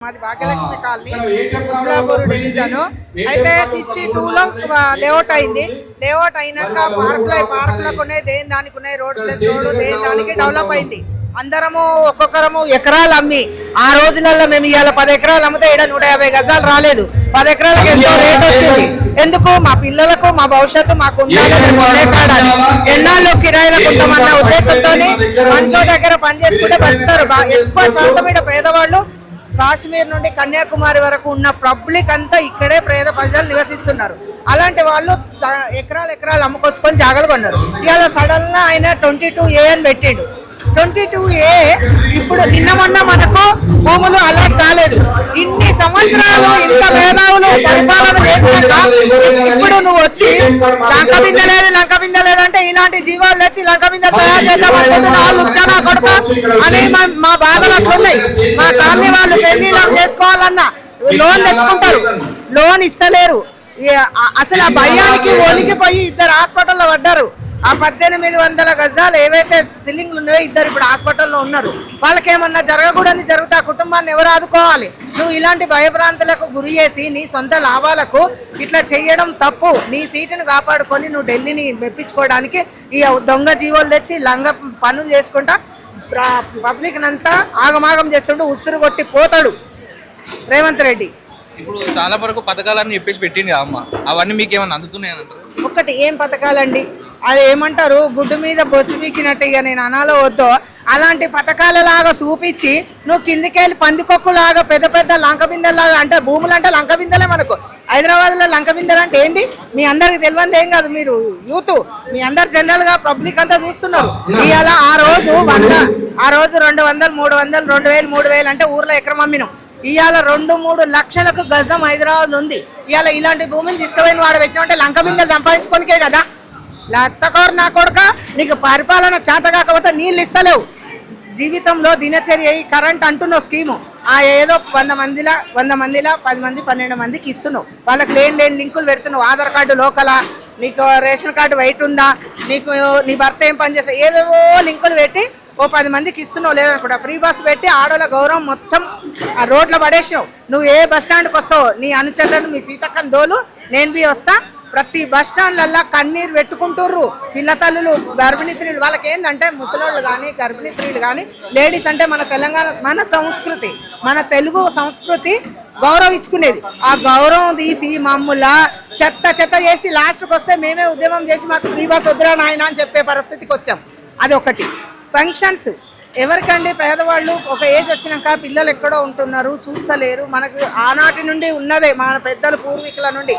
మాది Bhagyalakshmi colony Kublapur division అయితే 62లో layout అయింది. లేఅవుట్ అయినాక పార్కులకు ఉన్నాయి, దేని దానికి ఉన్నాయి, రోడ్ ప్లస్ రోడ్ దేని దానికి డెవలప్ అయింది. అందరము ఒక్కొక్కరము ఎకరాలు అమ్మి ఆ రోజులలో మేము ఇవాళ 10 ఎకరాలు అమ్మితే ఇక్కడ 150 గజాలు రాలేదు. 10 ఎకరాలకు ఎంతో రేట్ వచ్చింది. ఎందుకు? మా పిల్లలకు మా భవిష్యత్తు మాకు ఉండాలి, మేము ఉండే కాడాలి. ఎన్నాళ్ళు కిరాయిలకు ఉంటామన్న ఉద్దేశంతో మనుషుల దగ్గర పని చేసుకుంటే బతుకుతారు. ఎక్కువ శాతం ఇక్కడ పేదవాళ్ళు కాశ్మీర్ నుండి కన్యాకుమారి వరకు ఉన్న పబ్లిక్ అంతా ఇక్కడే పేద ప్రజలు నివసిస్తున్నారు. అలాంటి వాళ్ళు ఎకరాలు అమ్ముకొచ్చుకొని జాగాలు కొన్నారు. ఇవాళ సడన్ గా ఆయన 22A అని పెట్టిండు. 22A ఇప్పుడు నిన్న మొన్న మనకు భూములు అలాట్ కాలేదు. ఇన్ని సంవత్సరాలు ఇంత మేధావులు పరిపాలన చేసినాక ఇప్పుడు నువ్వు వచ్చి లంక బిందె లేదంటే ఇలాంటి జీవాలు తెచ్చి లంక బిందె తయారు చేద్దాం అనుకుంటున్నా లుచ్చనా కొడుక అని మా బాధలు అట్లున్నాయి. మా కాలనీ వాళ్ళు పెళ్లిలో చేసుకోవాలన్నా లోన్ తెచ్చుకుంటారు, లోన్ ఇస్తలేరు. అసలు ఆ భయానికి వణికిపోయి 2 హాస్పిటల్లో పడ్డారు. ఆ 1800 గజాలు ఏవైతే సిలింగ్లు ఉన్నాయో 2 ఇప్పుడు హాస్పిటల్లో ఉన్నారు. వాళ్ళకేమన్నా జరగకూడని జరుగుతా కుటుంబాన్ని ఎవరు ఆదుకోవాలి? నువ్వు ఇలాంటి భయభ్రాంతులకు గురి చేసి నీ సొంత లాభాలకు ఇట్లా చేయడం తప్పు. నీ సీటును కాపాడుకొని నువ్వు ఢిల్లీని మెప్పించుకోవడానికి ఈ దొంగ జీవోలు తెచ్చి లంగ పనులు చేసుకుంటా పబ్లిక్ నంతా ఆగమాగం చేస్తుంటూ ఉసురు కొట్టి పోతాడు రేవంత్ రెడ్డి. ఇప్పుడు చాలా వరకు పథకాలన్నీ చెప్పేసి పెట్టింది అమ్మ, అవన్నీ మీకు ఏమన్నా అందుతున్నాయంటారు? ఒక్కటి ఏం పథకాలండి? అది ఏమంటారు, గుడ్డు మీద బొచ్చు పీకినట్టు. ఇక నేను అనాలో వద్దో అలాంటి పథకాలలాగా చూపించి నువ్వు కిందికెళ్ళి పందికొక్కులాగా పెద్ద పెద్ద లంక బిందెలాగా అంటే భూములు అంటే లంక బిందెలే. మనకు హైదరాబాద్లో లంక బిందెలు అంటే ఏంది మీ అందరికి తెలియదు ఏం కాదు. మీరు యూత్ మీ అందరు జనరల్గా పబ్లిక్ అంతా చూస్తున్నారు. ఇవాళ ఆ రోజు 200, 300, 2000, 3000 అంటే ఊర్లో ఎకరం అమ్మినాం. ఇవాళ 2-3 లక్షలకు గజం హైదరాబాద్ ఉంది. ఇవాళ ఇలాంటి భూమిని తీసుకుపోయిన వాడు పెట్టిన అంటే లంక బిందెలు సంపాదించుకోనికే కదా. లత్తకోరు నా కొడుక, నీకు పరిపాలన చేత కాకపోతే నీళ్ళు ఇస్తలేవు. జీవితంలో దినచర్య కరెంట్ అంటున్నావు స్కీము. ఆ ఏదో 100 మందిలా 10 మంది 12 మందికి ఇస్తున్నావు. వాళ్ళకి లేని లింకులు పెడుతున్నావు. ఆధార్ కార్డు లోకలా, నీకు రేషన్ కార్డు వైట్ ఉందా, నీకు నీ భర్త ఏం పని చేస్తా, ఏవేవో లింకులు పెట్టి 10 మందికి ఇస్తున్నావు. లేదనుకుంటా ఫ్రీ బస్ పెట్టి ఆడోళ్ళ గౌరవం మొత్తం ఆ రోడ్లో పడేసినావు. నువ్వు ఏ బస్ స్టాండ్కి వస్తావు, నీ అనుచరులను మీ సీతక్కని దోలు నేను బి వస్తా. ప్రతి బస్ స్టాండ్లల్లో కన్నీరు పెట్టుకుంటుర్రు పిల్ల తల్లులు, గర్భిణీ స్త్రీలు. వాళ్ళకి ఏంటంటే ముసలోళ్ళు కానీ గర్భిణీ స్త్రీలు కానీ లేడీస్ అంటే మన తెలంగాణ మన సంస్కృతి, మన తెలుగు సంస్కృతి గౌరవించుకునేది. ఆ గౌరవం తీసి మమ్ములా చెత్త చేసి లాస్ట్కి వస్తే మేమే ఉద్యమం చేసి మాకు ఫ్రీ బస్ వద్దురా నాయన అని చెప్పే పరిస్థితికి వచ్చాం. అది ఒకటి. ఫంక్షన్స్ ఎవరికండి? పేదవాళ్ళు ఒక ఏజ్ వచ్చినాక పిల్లలు ఎక్కడో ఉంటున్నారు, చూస్తలేరు. మనకు ఆనాటి నుండి ఉన్నదే, మన పెద్దలు పూర్వీకుల నుండి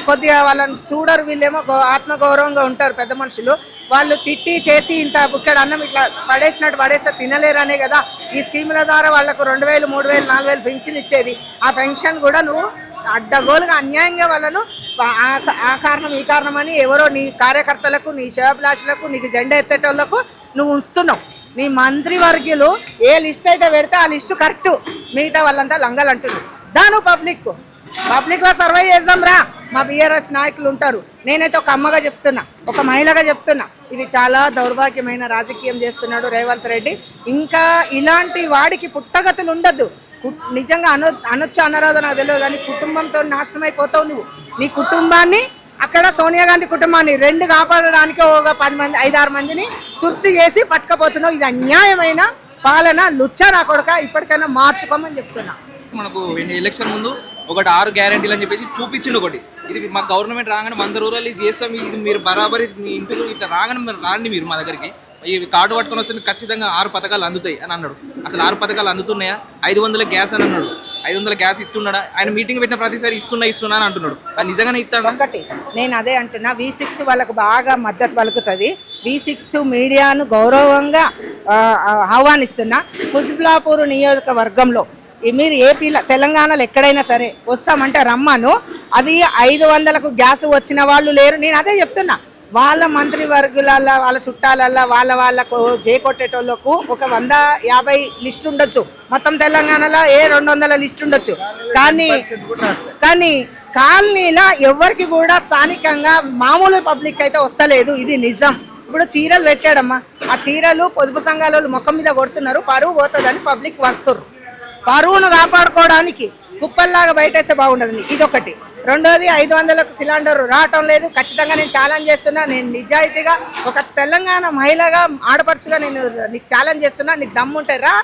కొద్దిగా వాళ్ళని చూడరు. వీళ్ళేమో ఆత్మగౌరవంగా ఉంటారు పెద్ద మనుషులు. వాళ్ళు తిట్టి చేసి ఇంత బుక్కడు అన్నం ఇట్లా పడేసినట్టు పడేస్తే తినలేరనే కదా ఈ స్కీముల ద్వారా వాళ్ళకు 2000, 3000, 4000 పెన్షన్ ఇచ్చేది. ఆ పెన్షన్ కూడా నువ్వు అడ్డగోలుగా అన్యాయంగా వాళ్ళను ఆ కారణం ఈ కారణం అని ఎవరో నీ కార్యకర్తలకు, నీ శివభిలాషులకు, నీకు జెండా ఎత్తేటోళ్లకు నువ్వు ఉంచుతున్నావు. నీ మంత్రివర్గీయులు ఏ లిస్ట్ అయితే పెడితే ఆ లిస్టు కరెక్టు, మిగతా వాళ్ళంతా లంగలు అంటున్నారు. దాను పబ్లిక్లో సర్వే చేద్దాం రా. మా బీఆర్ఎస్ నాయకులు ఉంటారు. నేనైతే ఒక అమ్మగా చెప్తున్నా, ఒక మహిళగా చెప్తున్నా, ఇది చాలా దౌర్భాగ్యమైన రాజకీయం చేస్తున్నాడు రేవంత్ రెడ్డి. ఇంకా ఇలాంటి వాడికి పుట్టగతులు ఉండద్దు. నిజంగా అనొచ్చు అనరాదో నాకు తెలియదు, కానీ కుటుంబంతో నాశనం అయిపోతావు నువ్వు. నీ కుటుంబాన్ని అక్కడ సోనియా గాంధీ కుటుంబాన్ని 2 కాపాడడానికి ఒక 10 మంది 5-6 మందిని తుర్తి చేసి పట్టుకపోతున్నావు. ఇది అన్యాయమైన పాలన. లుచ్చా నా కొడుక, ఇప్పటికైనా మార్చుకోమని చెప్తున్నా. మనకు ఎలక్షన్ ముందు 6 గ్యారెంటీలు అని చెప్పేసి చూపించిండు. ఒకటి ఇది మా గవర్నమెంట్ రాగానే 100 రూపాయలు ఇది చేస్తాం, ఇది మీరు బరాబరి మీ ఇంటిలో ఇట్లా రాగానే మీరు రాండి, మీరు మా దగ్గరికి ఈ కార్డు పట్టుకొని వస్తే ఖచ్చితంగా 6 పథకాలు అందుతాయి అని అన్నాడు. అసలు 6 పథకాలు అందుతున్నాయా? 500 గ్యాస్ అని అన్నాడు. 500 గ్యాస్ ఇస్తున్నాడా? ఆయన మీటింగ్ పెట్టిన ప్రతిసారి ఇస్తున్నా అని అంటున్నాడు. అది నిజంగానే ఇస్తాడు? ఒకటి నేను అదే అంటున్నా, V6 వాళ్ళకు బాగా మద్దతు పలుకుతుంది. V6 మీడియాను గౌరవంగా ఆహ్వానిస్తున్నా. కుత్బుల్లాపూర్ నియోజకవర్గంలో మీరు ఏపీలో తెలంగాణలో ఎక్కడైనా సరే వస్తామంటే రమ్మను. అది 500కు గ్యాస్ వచ్చిన వాళ్ళు లేరు. నేను అదే చెప్తున్నా. వాళ్ళ మంత్రివర్గుల వాళ్ళ చుట్టాలల్లో వాళ్ళకు కొట్టేటోళ్ళకు ఒక 150 లిస్ట్ ఉండొచ్చు. మొత్తం తెలంగాణలో 200 లిస్ట్ ఉండొచ్చు. కానీ కాలనీలో ఎవరికి కూడా స్థానికంగా మామూలు పబ్లిక్ అయితే వస్తలేదు. ఇది నిజం. ఇప్పుడు చీరలు పెట్టాడమ్మా, ఆ చీరలు పొదుపు సంఘాల వాళ్ళు ముఖం మీద కొడుతున్నారు, పరువు పోతుందని పబ్లిక్ వస్తున్నారు. పరువును కాపాడుకోవడానికి కుప్పల్లాగా బయటేస్తే బాగుండదు. ఇదొకటి. రెండోది 500లకు సిలిండర్ రావటం లేదు. ఖచ్చితంగా నేను ఛాలెంజ్ చేస్తున్నా. నేను నిజాయితీగా ఒక తెలంగాణ మహిళగా ఆడపడుచుగా నేను నీకు ఛాలెంజ్ చేస్తున్నా. నీకు దమ్ముంటే రా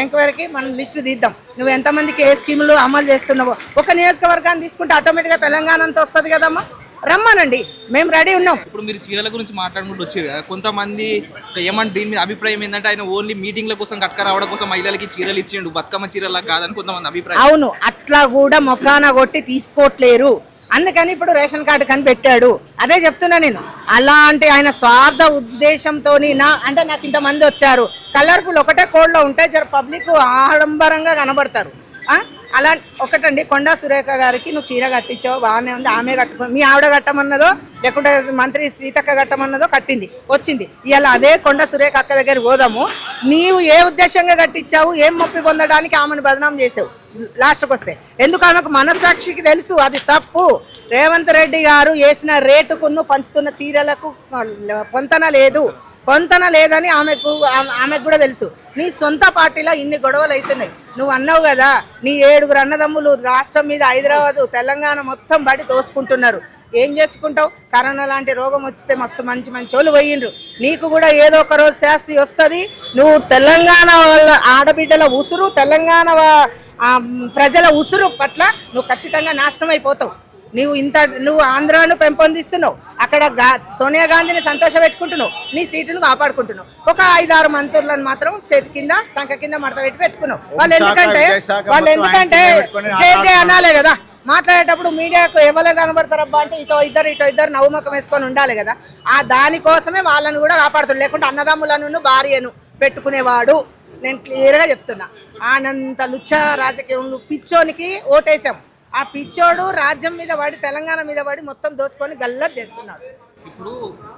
ఎంక్వైరీకి మనం లిస్టు తీద్దాం. నువ్వు ఎంతమందికి ఏ స్కీములు అమలు చేస్తున్నావో. ఒక నియోజకవర్గాన్ని తీసుకుంటే ఆటోమేటిక్గా తెలంగాణ అంతా వస్తుంది కదమ్మా. రమ్మనండి, మేము రెడీ ఉన్నాం. ఇప్పుడు మీరు చీరల గురించి మాట్లాడుకుంటూ వచ్చారు కదా, కొంతమంది ఏమంటే దీని మీద అభిప్రాయం ఏంటంటే ఆయన ఓన్లీ మీటింగ్ల కోసం కట్క రావడం కోసం మహిళలకి చీరలు ఇచ్చిండు, బతుకమ్మ చీరలా కాదని కొంతమంది అభిప్రాయం. అవును, అట్లా కూడా మొఖాన కొట్టి తీసుకోవట్లేరు. అందుకని ఇప్పుడు రేషన్ కార్డు కని పెట్టాడు. అదే చెప్తున్నా నేను. అలాంటి ఆయన స్వార్థ ఉద్దేశంతో అంటే నాకు ఇంతమంది వచ్చారు, కలర్ఫుల్ ఒకటే కోడ్లో ఉంటే జర పబ్లిక్ ఆడంబరంగా కనబడతారు. అలా ఒకటండి, కొండా సురేఖ గారికి నువ్వు చీర కట్టించావు, బాగానే ఉంది. ఆమె కట్టుకో, మీ ఆవిడ కట్టమన్నదో లేకుంటే మంత్రి సీతక్క కట్టమన్నదో కట్టింది, వచ్చింది. ఇవాళ అదే కొండా సురేఖ అక్క దగ్గర పోదాము. నీవు ఏ ఉద్దేశంగా కట్టించావు, ఏం మొప్పి పొందడానికి ఆమెను బదనాం చేసావు లాస్ట్కి వస్తే. ఎందుకు ఆమెకు మనస్సాక్షికి తెలుసు అది తప్పు. రేవంత్ రెడ్డి గారు వేసిన రేటుకును పంచుతున్న చీరలకు పొంతన లేదని ఆమెకు కూడా తెలుసు. నీ సొంత పార్టీలో ఇన్ని గొడవలు అవుతున్నాయి. నువ్వు అన్నావు కదా, నీ 7 అన్నదమ్ములు రాష్ట్రం మీద హైదరాబాదు తెలంగాణ మొత్తం బడి తోసుకుంటున్నారు. ఏం చేసుకుంటావు? కరోనా లాంటి రోగం వస్తే మస్తు మంచి వాళ్ళు పోయిండ్రు. నీకు కూడా ఏదో ఒక రోజు శాస్తి వస్తుంది. నువ్వు తెలంగాణ వాళ్ళ ఆడబిడ్డల ఉసురు, తెలంగాణ ప్రజల ఉసురు పట్ల నువ్వు ఖచ్చితంగా నాశనం అయిపోతావు. నువ్వు ఆంధ్రాను పెంపొందిస్తున్నావు, అక్కడ సోనియా గాంధీని సంతోష పెట్టుకుంటున్నావు, నీ సీటును కాపాడుకుంటున్నావు. ఒక 5-6 మంత్రులను మాత్రం చేతి కింద సంఖ కింద మడత పెట్టి పెట్టుకున్నావు. వాళ్ళు ఎందుకంటే జయ అనాలే కదా. మాట్లాడేటప్పుడు మీడియాకు ఎవరు కనబడతారబ్బా అంటే ఇటో ఇద్దరు నవ్వుముఖం వేసుకొని ఉండాలి కదా. దానికోసమే వాళ్ళను కూడా కాపాడుతాడు. లేకుంటే అన్నదమ్ములను భార్యను పెట్టుకునేవాడు. నేను క్లియర్గా చెప్తున్నా. ఆనంత లుచ్చ రాజకీయం పిచ్చోనికి ఓటేసాం. ఆ పిచ్చోడు రాజ్యం మీద పడి తెలంగాణ మీద పడి మొత్తం దోసుకొని గల్లర్ చేస్తున్నాడు. ఇప్పుడు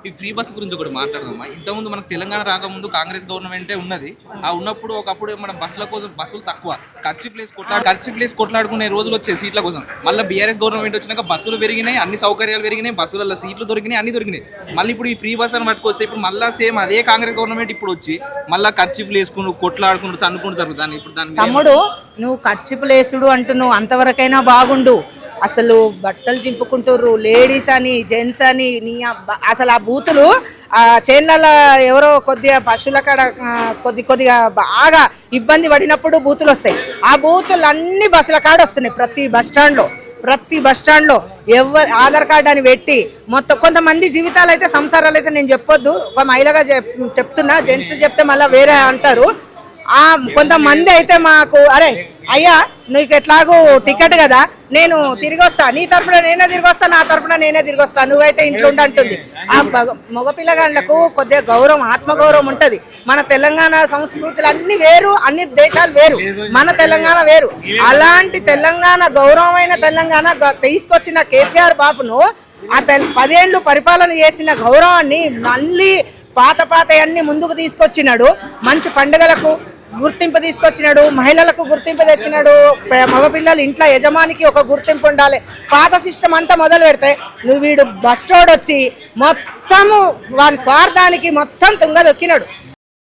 ఈ ఫ్రీ బస్ గురించి ఒకటి మాట్లాడదామా. ఇంతకుముందు మనకు తెలంగాణ రాకముందు కాంగ్రెస్ గవర్నమెంటే ఉన్నది. ఆ ఉన్నప్పుడు ఒకప్పుడు మన బస్సుల కోసం బస్సులు తక్కువ, ఖర్చు ప్లేస్ కొట్లాడుకునే రోజులు వచ్చాయి సీట్ల కోసం. మళ్ళీ బీఆర్ఎస్ గవర్నమెంట్ వచ్చినాక బస్సులు పెరిగినాయి, అన్ని సౌకర్యాలు పెరిగినాయి, బస్సులలో సీట్లు దొరికినాయి, అన్ని దొరికినాయి. మళ్ళీ ఇప్పుడు ఈ ఫ్రీ బస్ అని పట్టుకొస్తే ఇప్పుడు మళ్ళీ సేమ్ అదే కాంగ్రెస్ గవర్నమెంట్ ఇప్పుడు వచ్చి మళ్ళీ ఖర్చు వేసుకుని కొట్లాడుకుంటూ తన్నుకుంటూ జరుగుతుంది. ఇప్పుడు దాని తమ్ముడు నువ్వు ఖర్చు ప్లేసుడు అంటున్నావు, అంతవరకైనా బాగుండు. అసలు బట్టలు చింపుకుంటుర్రు, లేడీస్ అని జెంట్స్ అని. అసలు ఆ బూతులు చేన్లలో ఎవరో కొద్దిగా పశువుల కాడ కొద్దిగా బాగా ఇబ్బంది పడినప్పుడు బూతులు వస్తాయి. ఆ బూతులు అన్ని బస్సుల కాడ వస్తున్నాయి. ప్రతి బస్ స్టాండ్లో ఎవరు ఆధార్ కార్డు అని పెట్టి మొత్తం. కొంతమంది జీవితాలు అయితే సంసారాలు అయితే నేను చెప్పొద్దు, ఒక మహిళగా చెప్తున్నా. జెంట్స్ చెప్తే మళ్ళీ వేరే అంటారు. కొంతమంది అయితే మాకు అరే అయ్యా నీకు ఎట్లాగూ టికెట్ కదా, నేను తిరిగి వస్తా, నీ తరపున నేనే తిరిగి వస్తా, నా తరపున నేనే తిరిగి వస్తా, నువ్వైతే ఇంట్లో ఉండంటుంది. ఆ మగ పిల్లగాళ్ళకు కొద్దిగా గౌరవం, ఆత్మగౌరవం ఉంటుంది. మన తెలంగాణ సంస్కృతులు అన్ని వేరు, అన్ని దేశాలు వేరు, మన తెలంగాణ వేరు. అలాంటి తెలంగాణ గౌరవమైన తెలంగాణ తీసుకొచ్చిన కేసీఆర్ బాబును ఆ 10 ఏళ్ళు పరిపాలన చేసిన గౌరవాన్ని మళ్ళీ పాత అన్ని ముందుకు తీసుకొచ్చినాడు. మంచి పండుగలకు గుర్తింపు తీసుకొచ్చినాడు, మహిళలకు గుర్తింపు తెచ్చినాడు. మగపిల్లలు ఇంట్లో యజమానికి ఒక గుర్తింపు ఉండాలి. పాత సిస్టమ్ అంతా మొదలు పెడితే వీడు బస్ రోడ్ వచ్చి మొత్తము వారి స్వార్థానికి మొత్తం తుంగదొక్కినాడు.